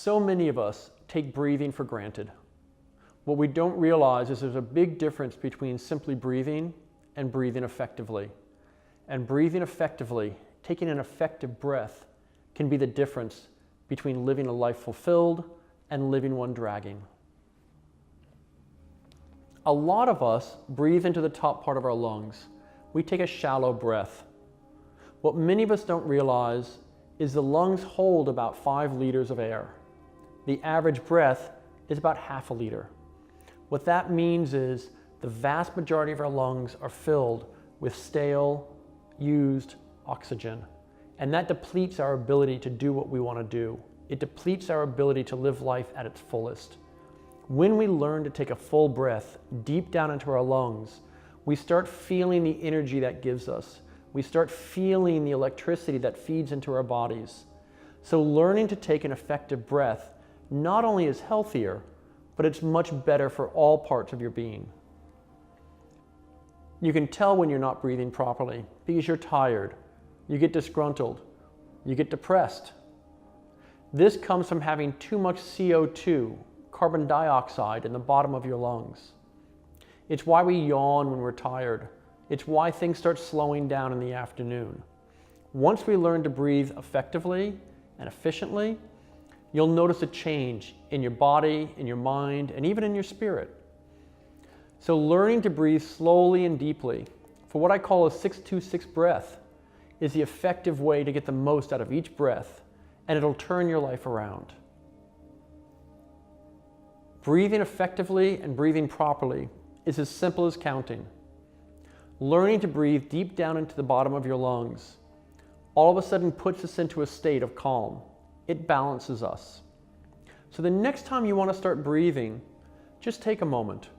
So many of us take breathing for granted. What we don't realize is there's a big difference between simply breathing and breathing effectively. And breathing effectively, taking an effective breath, can be the difference between living a life fulfilled and living one dragging. A lot of us breathe into the top part of our lungs. We take a shallow breath. What many of us don't realize is the lungs hold about 5 liters of air. The average breath is about half a liter. What that means is the vast majority of our lungs are filled with stale, used oxygen. And that depletes our ability to do what we want to do. It depletes our ability to live life at its fullest. When we learn to take a full breath deep down into our lungs, we start feeling the energy that gives us. We start feeling the electricity that feeds into our bodies. So learning to take an effective breath not only is healthier, but it's much better for all parts of your being. You can tell when you're not breathing properly because you're tired, you get disgruntled, you get depressed. This comes from having too much CO2, carbon dioxide, in the bottom of your lungs. It's why we yawn when we're tired. It's why things start slowing down in the afternoon. Once we learn to breathe effectively and efficiently, you'll notice a change in your body, in your mind, and even in your spirit. So learning to breathe slowly and deeply for what I call a 6-2-6 breath is the effective way to get the most out of each breath, and it'll turn your life around. Breathing effectively and breathing properly is as simple as counting. Learning to breathe deep down into the bottom of your lungs all of a sudden puts us into a state of calm. It balances us. So the next time you want to start breathing, just take a moment.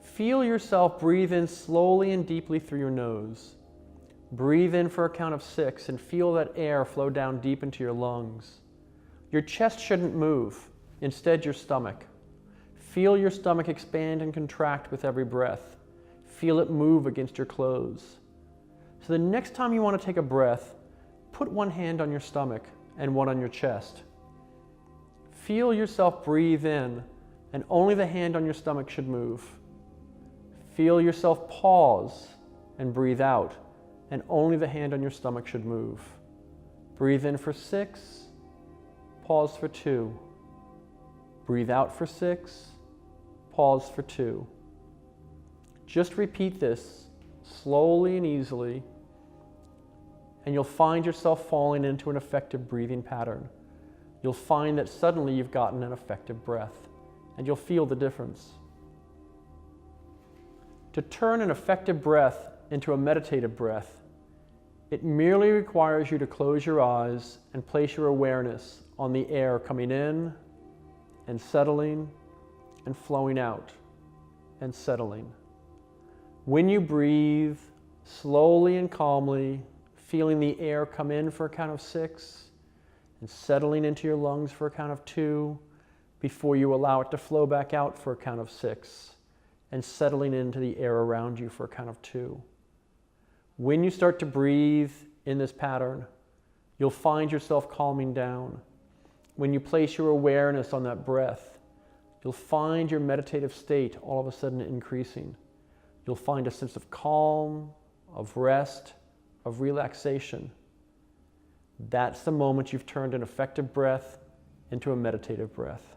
Feel yourself breathe in slowly and deeply through your nose. Breathe in for a count of 6 and feel that air flow down deep into your lungs. Your chest shouldn't move, instead your stomach. Feel your stomach expand and contract with every breath. Feel it move against your clothes. So the next time you want to take a breath, put one hand on your stomach and one on your chest. Feel yourself breathe in, and only the hand on your stomach should move. Feel yourself pause and breathe out, and only the hand on your stomach should move. Breathe in for 6, pause for 2. Breathe out for 6, pause for 2. Just repeat this slowly and easily, and you'll find yourself falling into an effective breathing pattern. You'll find that suddenly you've gotten an effective breath, and you'll feel the difference. To turn an effective breath into a meditative breath, it merely requires you to close your eyes and place your awareness on the air coming in and settling and flowing out and settling. When you breathe slowly and calmly, feeling the air come in for a count of 6 and settling into your lungs for a count of 2 before you allow it to flow back out for a count of 6 and settling into the air around you for a count of 2. When you start to breathe in this pattern, you'll find yourself calming down. When you place your awareness on that breath, you'll find your meditative state all of a sudden increasing. You'll find a sense of calm, of rest, of relaxation. That's the moment you've turned an effective breath into a meditative breath.